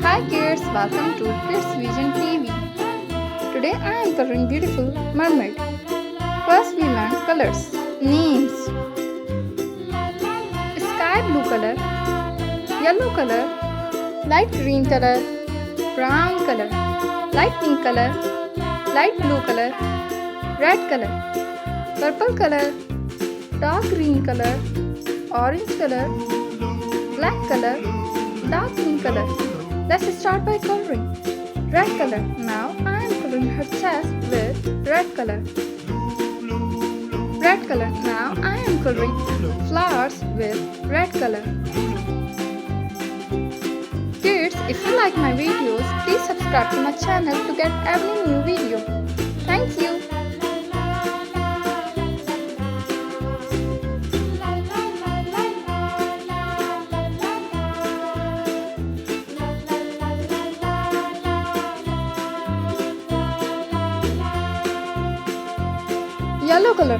Hi kids, welcome to Kids Vision TV. Today I am coloring beautiful mermaid. First we learn colors. Names. Sky blue color, yellow color, light green color, brown color, light pink color, light blue color, red color, purple color, dark green color, orange color, black color, dark pink color. Let's start by coloring. Red color. Now I am coloring her chest with red color. Red color. Now I am coloring flowers with red color. Kids, if you like my videos, please subscribe to my channel to get every new video. Thank you. Yellow color.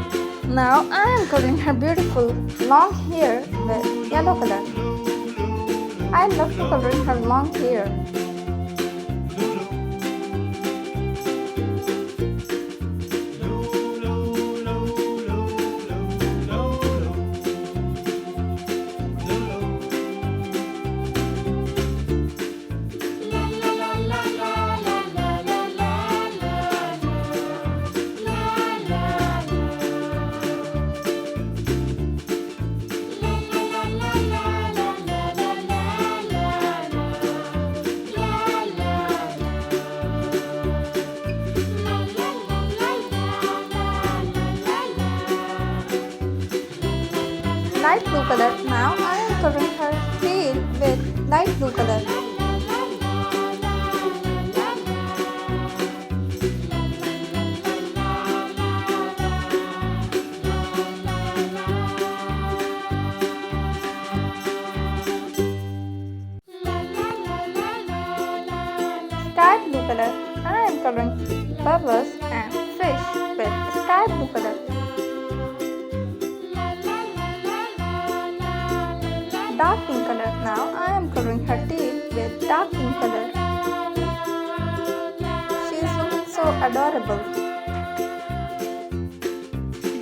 Now I am coloring her beautiful long hair with yellow color. I love to coloring her long hair. Light blue color. Now I am coloring her tail with light blue color. Sky blue color. I am coloring bubbles and fish with sky blue color. Dark pink color. Now I am coloring her tail with dark pink color. She is looking so adorable.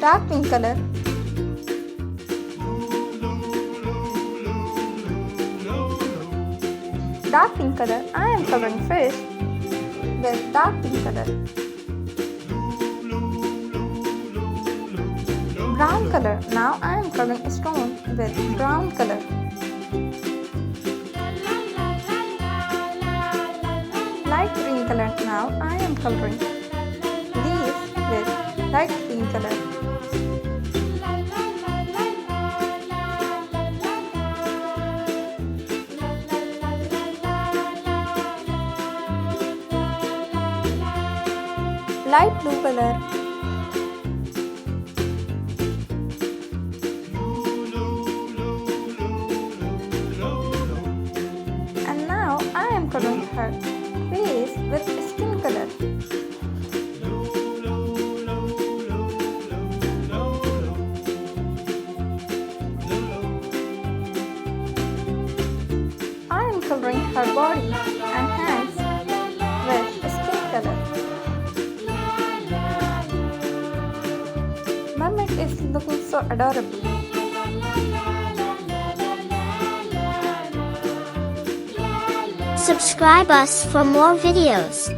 Dark pink color. Dark pink color. I am coloring fish with dark pink color. Brown color. Now I am coloring a stone with brown color. Light green color. Now I am coloring leaves with light green color. Light blue color. And now I am coloring her face with skin color. I am coloring her body and hands with skin color. Mermaid is looking so adorable. Subscribe us for more videos.